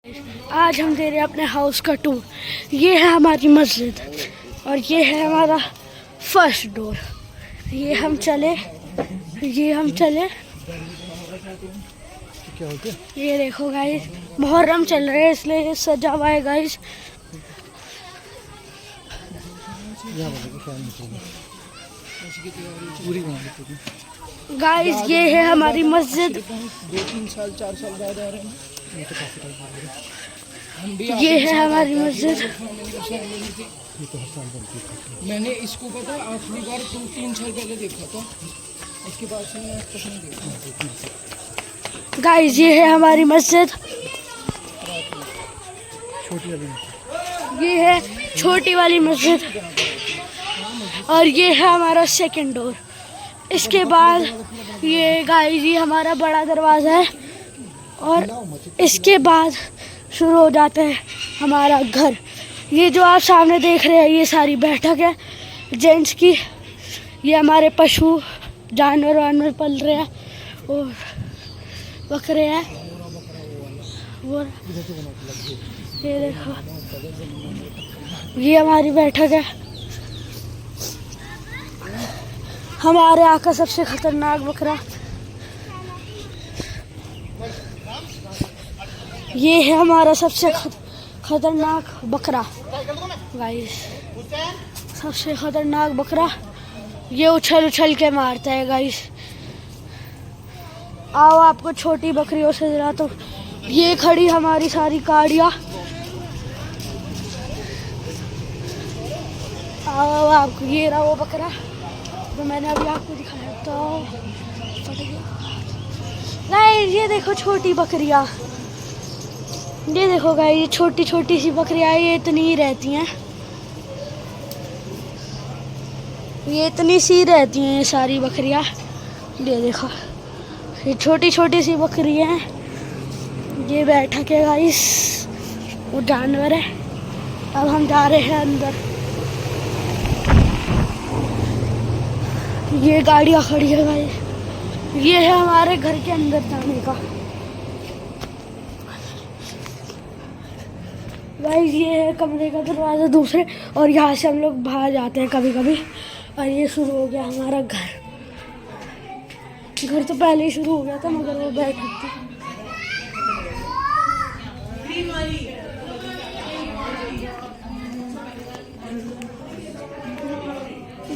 आज हम दे रहे हैं अपने हाउस का टूर। ये है हमारी मस्जिद और ये है हमारा फर्स्ट डोर। ये हम चले ये देखो गाइस, मुहर्रम चल रहे हैं इसलिए ये सजा हुआ है गाइस। गाइस ये है हमारी मस्जिद। 2-3 साल 4 साल बाद आ रहे हैं। ये है हमारी मस्जिद। मैंने इसको पता आखिरी बार 2-3 साल पहले देखा था, उसके बाद से मैं आज तक नहीं देखा। गाइस ये है हमारी मस्जिद। ये है छोटी वाली मस्जिद और ये है हमारा सेकंड डोर। इसके बाद ये गाइस ये हमारा बड़ा दरवाज़ा है और इसके बाद शुरू हो जाता है हमारा घर। ये जो आप सामने देख रहे हैं ये सारी बैठक है जेंट्स की। ये हमारे पशु जानवर पल रहे हैं और बकरे हैं। वो ये देखो, ये हमारी बैठक है। हमारे यहाँ का सबसे खतरनाक बकरा ये है। हमारा सबसे खतरनाक बकरा गाइस, सबसे खतरनाक बकरा ये उछल के मारता है गाइस। आओ आपको छोटी बकरियों से दिलाता हूँ। ये खड़ी हमारी सारी गाड़ियाँ। आओ आपको, ये रहा वो बकरा तो मैंने अभी आपको दिखाया तो गाइस ये देखो छोटी बकरियाँ। ये देखो गाइस ये छोटी छोटी सी बकरियाँ, ये इतनी ही रहती हैं, ये इतनी सी रहती हैं ये सारी बकरियाँ। ये देखो ये छोटी छोटी सी बकरियाँ हैं। ये बैठक है गाइस, वो जानवर है। अब हम जा रहे हैं अंदर। ये गाड़ियाँ खड़ी है गाइस। ये है हमारे घर के अंदर जाने का गाइस। ये है कमरे का दरवाज़ा दूसरे और यहाँ से हम लोग बाहर जाते हैं कभी कभी। और ये शुरू हो गया हमारा घर। घर तो पहले ही शुरू हो गया था मगर वो बैठक थी।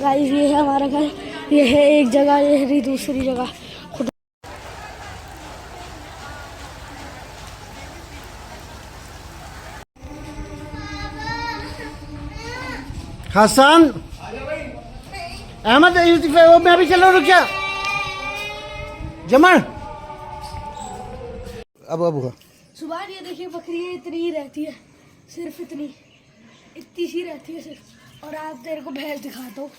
गाइस ये है हमारा घर। ये है एक जगह, ये है दूसरी जगह। हसन अहमद वो मैं अभी चलो, रुक जा जमन। अब सुबह ये देखिए बकरी इतनी ही रहती है, सिर्फ इतनी सी रहती है सिर्फ। और आप तेरे को भैंस दिखाता हूँ।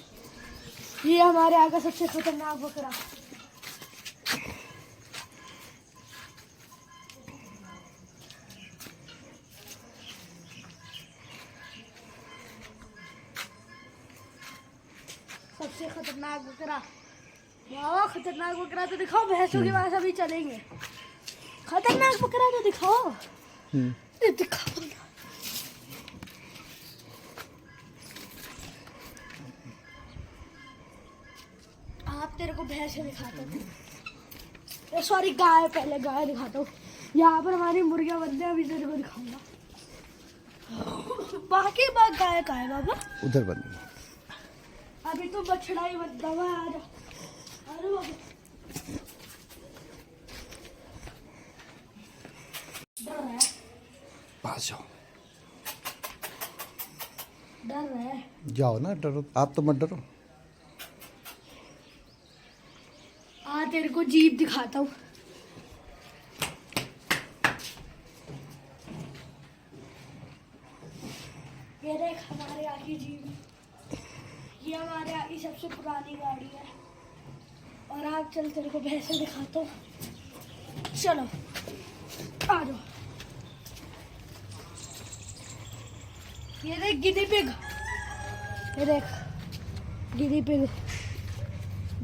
ये हमारे यहाँ का सबसे खतरनाक बकरा। सबसे खतरनाक बकरा, वाह खतरनाक बकरा तो दिखाओ। भैंसों के पास अभी चलेंगे। खतरनाक बकरा तो दिखाओ। दिखाओ ना। आप तेरे को भैंस दिखाता हूँ, सॉरी गाय, पहले गाय दिखाता हूँ। यहाँ पर हमारी मुर्गियाँ बनते हैं, अभी तेरे को दिखाऊंगा। बाकी बात गाय का है बाबा, उधर बंद। अभी तो बछड़ा ही बनता हुआ आ जा। अरे बाबा डर रहा है, पास जाओ। डर रहा है, जाओ ना, डरो आप तो मत डरो। तेरे को जीप दिखाता हूँ। ये देख हमारे यहाँ की जीप। ये हमारे यहाँ की सबसे पुरानी गाड़ी है। और आप चल, तेरे को भैंसे दिखाता हूँ। चलो आ जाओ। ये देख गिनी पिग, ये देख गिनी पिग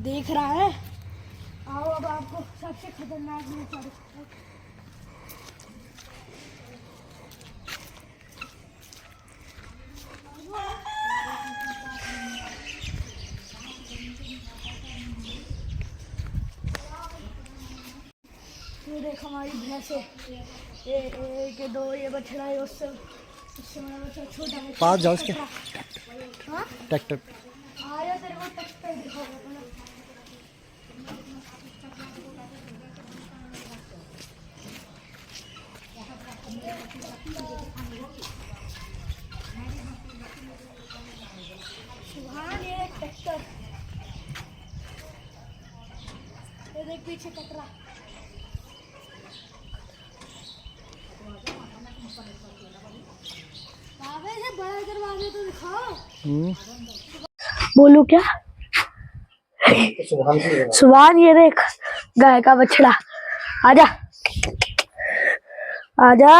देख रहा है। आओ अब आपको सबसे खतरनाक में देख हमारी भैंस है, ये एक दो ये बछड़ा है, उससे बड़ा बछड़ा छोटा है। पास जाओ इसके। हाँ ट्रैक्टर आया तेरे को ट्रैक्टर दिखाऊंगा पहले। सुभान ये ट्रैक्टर, ये देख पीछे कटरा। बाबे से बड़ा दरवाजे तो दिखाओ। बोलू क्या? सुभान ये देख गाय का बछड़ा, आजा आजा।